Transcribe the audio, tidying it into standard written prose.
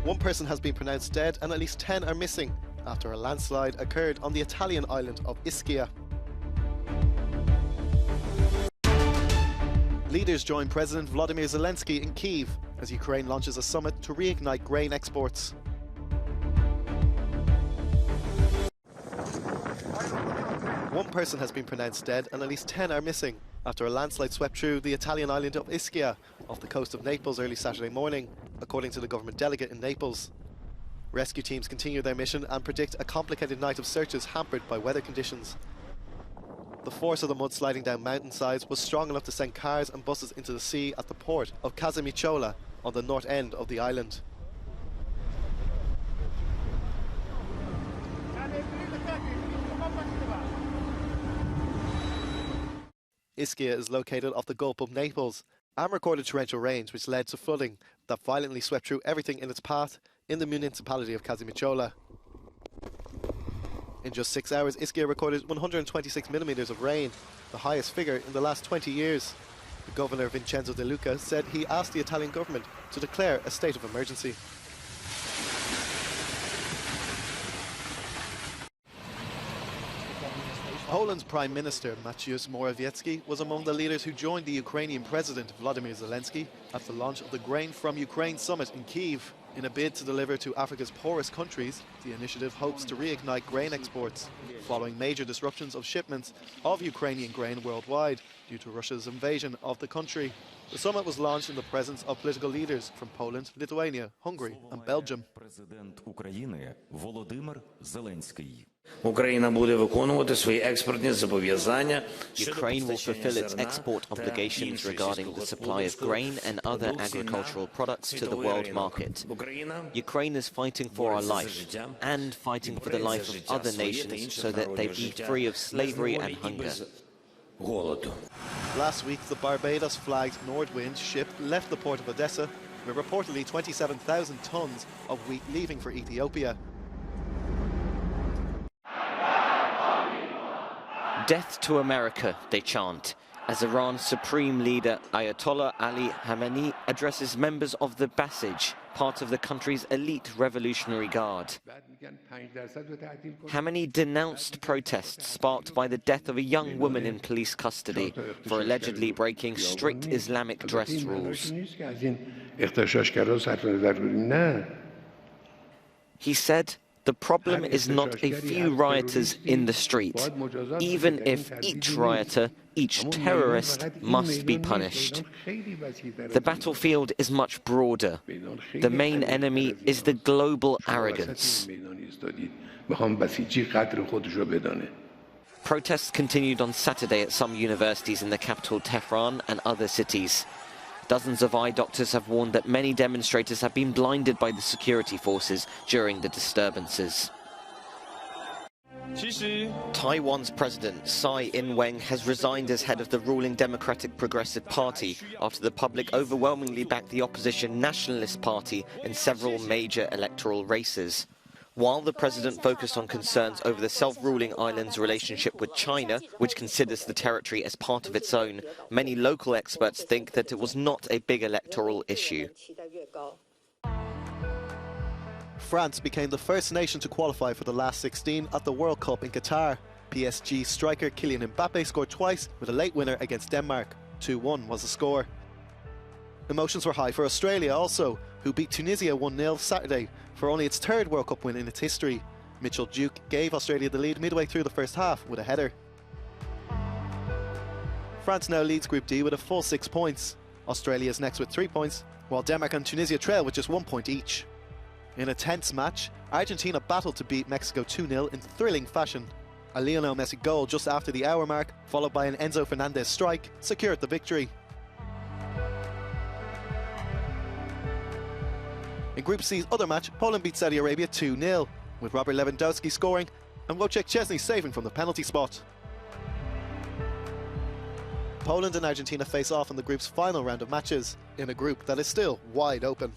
One person has been pronounced dead and at least 10 are missing after a landslide occurred on the Italian island of Ischia. Leaders join President Volodymyr Zelensky in Kyiv as Ukraine launches a summit to reignite grain exports. One person has been pronounced dead and at least 10 are missing after a landslide swept through the Italian island of Ischia off the coast of Naples early Saturday morning, according to the government delegate in Naples. Rescue teams continue their mission and predict a complicated night of searches hampered by weather conditions. The force of the mud sliding down mountainsides was strong enough to send cars and buses into the sea at the port of Casamicciola on the north end of the island. Ischia is located off the Gulf of Naples and recorded torrential rains which led to flooding that violently swept through everything in its path in the municipality of Casamicciola. In just 6 hours, Ischia recorded 126 millimeters of rain, the highest figure in the last 20 years. The governor, Vincenzo De Luca, said he asked the Italian government to declare a state of emergency. Poland's Prime Minister Mateusz Morawiecki was among the leaders who joined the Ukrainian President Volodymyr Zelensky at the launch of the Grain from Ukraine summit in Kyiv. In a bid to deliver to Africa's poorest countries, the initiative hopes to reignite grain exports, following major disruptions of shipments of Ukrainian grain worldwide due to Russia's invasion of the country. The summit was launched in the presence of political leaders from Poland, Lithuania, Hungary and Belgium. Ukraine will fulfill its export obligations regarding the supply of grain and other agricultural products to the world market. Ukraine is fighting for our life and fighting for the life of other nations so that they be free of slavery and hunger. Last week, the Barbados-flagged Nordwind ship left the port of Odessa with reportedly 27,000 tons of wheat leaving for Ethiopia. Death to America, they chant, as Iran's supreme leader Ayatollah Ali Khamenei addresses members of the Basij, part of the country's elite revolutionary guard. Khamenei denounced protests sparked by the death of a young woman in police custody for allegedly breaking strict Islamic dress rules. He said, "The problem is not a few rioters in the street. Even if each rioter, each terrorist must be punished. The battlefield is much broader. The main enemy is the global arrogance." Protests continued on Saturday at some universities in the capital Tehran and other cities. Dozens of eye doctors have warned that many demonstrators have been blinded by the security forces during the disturbances. Taiwan's President Tsai Ing-wen has resigned as head of the ruling Democratic Progressive Party after the public overwhelmingly backed the opposition Nationalist Party in several major electoral races. While the president focused on concerns over the self-ruling island's relationship with China, which considers the territory as part of its own, many local experts think that it was not a big electoral issue. France became the first nation to qualify for the last 16 at the World Cup in Qatar. PSG striker Kylian Mbappe scored twice with a late winner against Denmark. 2-1 was the score. Emotions were high for Australia also, who beat Tunisia 1-0 Saturday for only its third World Cup win in its history. Mitchell Duke gave Australia the lead midway through the first half with a header. France now leads Group D with a full 6 points. Australia is next with 3 points, while Denmark and Tunisia trail with just 1 point each. In a tense match, Argentina battled to beat Mexico 2-0 in thrilling fashion. A Lionel Messi goal just after the hour mark, followed by an Enzo Fernandez strike, secured the victory. In Group C's other match, Poland beat Saudi Arabia 2-0, with Robert Lewandowski scoring and Wojciech Szczesny saving from the penalty spot. Poland and Argentina face off in the group's final round of matches, in a group that is still wide open.